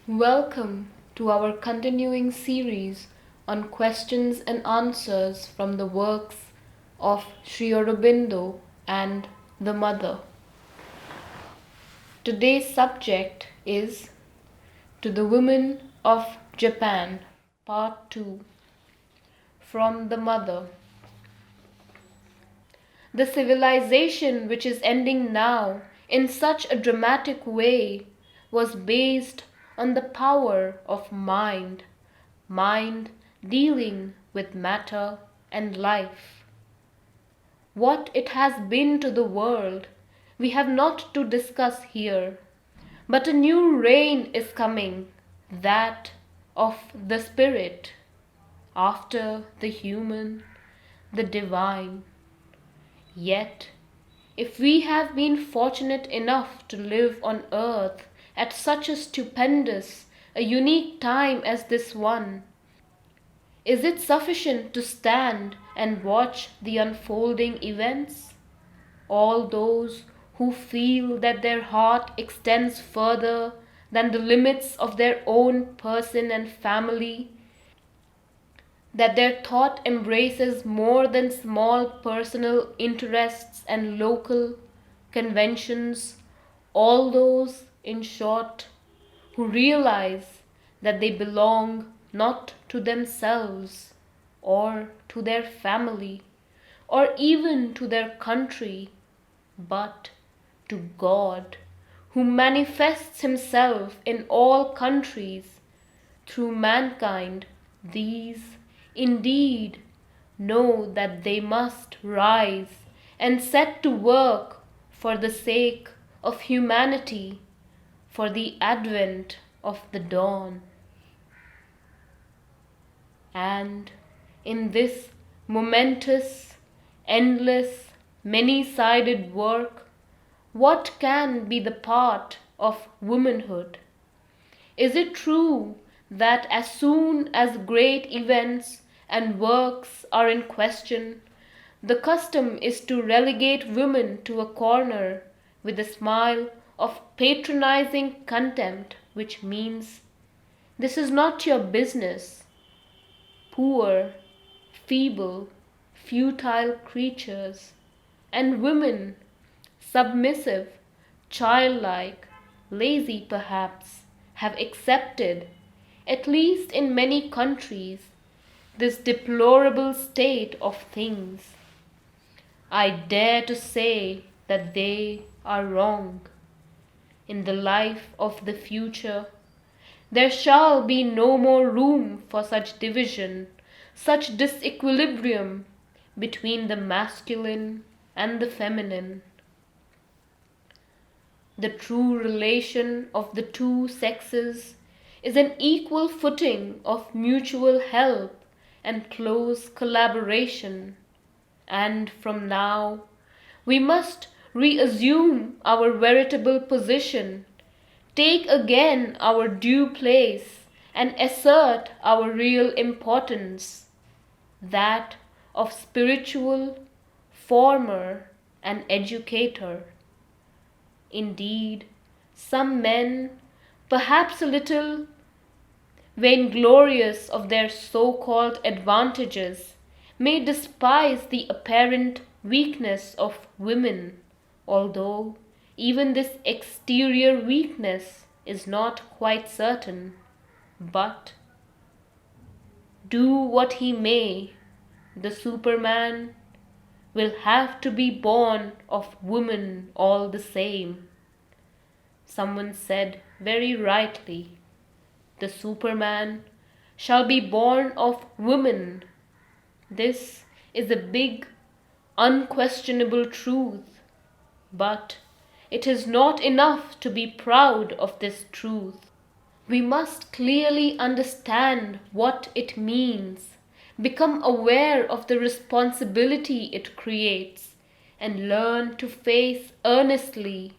Welcome to our continuing series on questions and answers from the works of Sri Aurobindo and the Mother. Today's subject is To the Women of Japan, Part 2, from the Mother. The civilization which is ending now in such a dramatic way was based on the power of mind dealing with matter and life. What it has been to the world we have not to discuss here, but a new reign is coming, that of the spirit, after the human, the divine. Yet, if we have been fortunate enough to live on earth at such a stupendous, a unique time as this one, is it sufficient to stand and watch the unfolding events? All those who feel that their heart extends further than the limits of their own person and family, that their thought embraces more than small personal interests and local conventions, all those, in short, who realize that they belong not to themselves or to their family or even to their country, but to God, who manifests himself in all countries through mankind, these indeed know that they must rise and set to work for the sake of humanity, for the advent of the dawn. And in this momentous, endless, many-sided work, what can be the part of womanhood? Is it true that as soon as great events and works are in question, the custom is to relegate women to a corner with a smile of patronizing contempt, which means, "This is not your business"? Poor, feeble, futile creatures, and women, submissive, childlike, lazy perhaps, have accepted, at least in many countries, this deplorable state of things. I dare to say that they are wrong. In the life of the future, there shall be no more room for such division, such disequilibrium between the masculine and the feminine. The true relation of the two sexes is an equal footing of mutual help and close collaboration, and from now we must reassume our veritable position, take again our due place, and assert our real importance, that of spiritual former and educator. Indeed, some men, perhaps a little vainglorious of their so-called advantages, may despise the apparent weakness of women, although even this exterior weakness is not quite certain. But do what he may, the Superman will have to be born of woman all the same. Someone said very rightly, the Superman shall be born of woman. This is a big, unquestionable truth, but it is not enough to be proud of this truth. We must clearly understand what it means, become aware of the responsibility it creates, and learn to face earnestly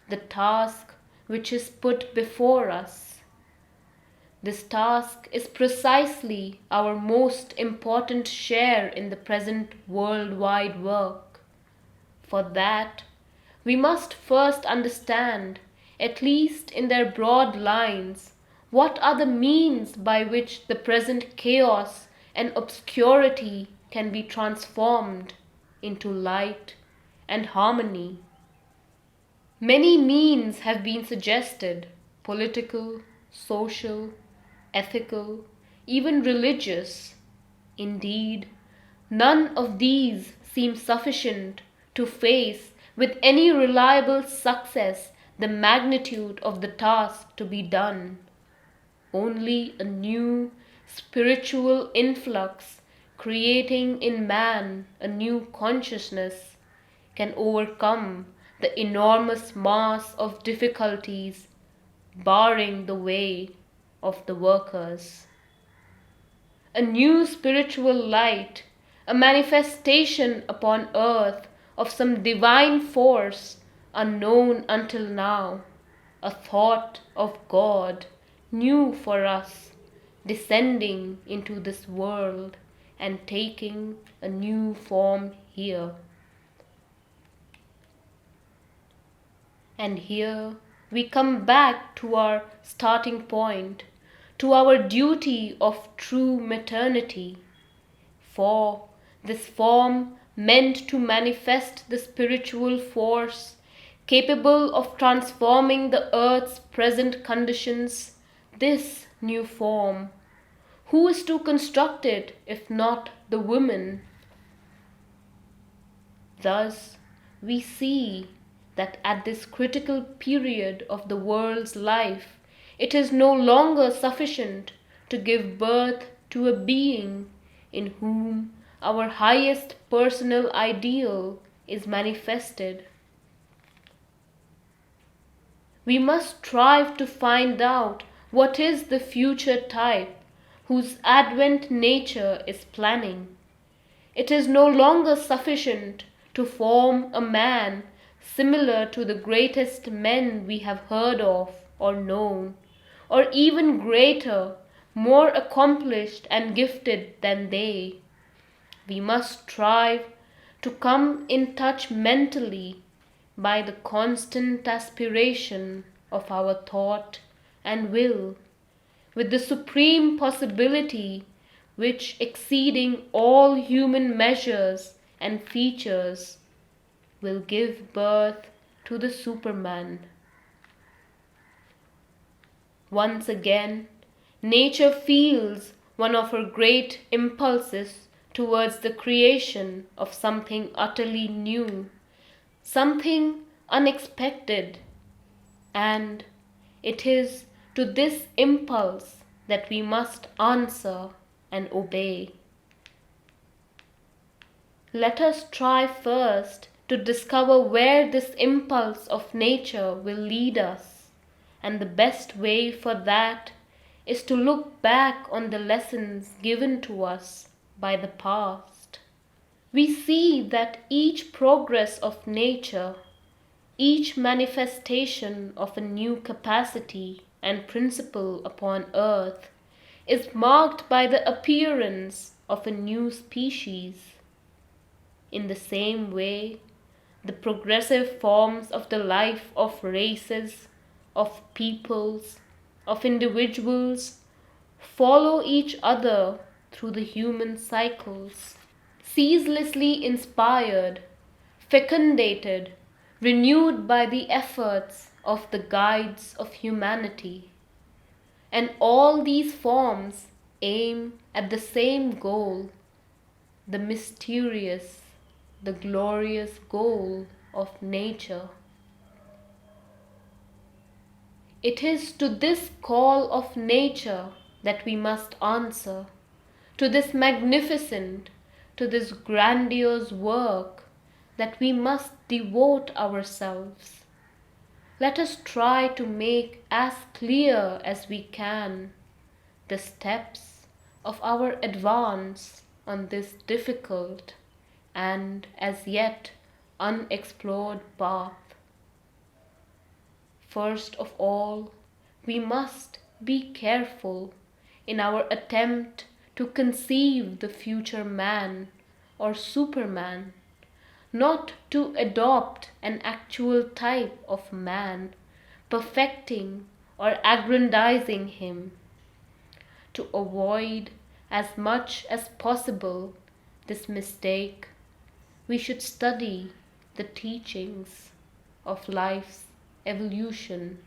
the task which is put before us. This task is precisely our most important share in the present worldwide work. For that, we must first understand, at least in their broad lines, What are the means by which the present chaos and obscurity can be transformed into light and harmony? Many means have been suggested: political, social, ethical, even religious. Indeed, none of these seem sufficient to face with any reliable success the magnitude of the task to be done. Only a new spiritual influx, creating in man a new consciousness, can overcome the enormous mass of difficulties barring the way of the workers. A new spiritual light, a manifestation upon earth of some divine force unknown until now, a thought of God new for us, descending into this world and taking a new form here. And here we come back to our starting point, to our duty of true maternity. For this form meant to manifest the spiritual force capable of transforming the earth's present conditions, this new form, who is to construct it if not the woman? Thus, we see that at this critical period of the world's life, it is no longer sufficient to give birth to a being in whom our highest personal ideal is manifested. We must strive to find out what is the future type whose advent nature is planning. It is no longer sufficient to form a man similar to the greatest men we have heard of or known, or even greater, more accomplished and gifted than they. We must strive to come in touch mentally by the constant aspiration of our thought and will with the supreme possibility which, exceeding all human measures and features, will give birth to the Superman. Once again, nature feels one of her great impulses towards the creation of something utterly new, something unexpected, and it is to this impulse that we must answer and obey. Let us try first to discover where this impulse of nature will lead us, and the best way for that is to look back on the lessons given to us by the past. We see that each progress of nature, each manifestation of a new capacity and principle upon earth, is marked by the appearance of a new species. In the same way, the progressive forms of the life of races, of peoples, of individuals follow each other through the human cycles, ceaselessly inspired, fecundated, renewed by the efforts of the guides of humanity. And all these forms aim at the same goal, the mysterious, the glorious goal of nature. It is to this call of nature that we must answer, to this magnificent, to this grandiose work that we must devote ourselves. Let us try to make as clear as we can the steps of our advance on this difficult and as yet unexplored path. First of all, we must be careful in our attempt to conceive the future man or Superman, not to adopt an actual type of man, perfecting or aggrandizing him. To avoid as much as possible this mistake, we should study the teachings of life's evolution.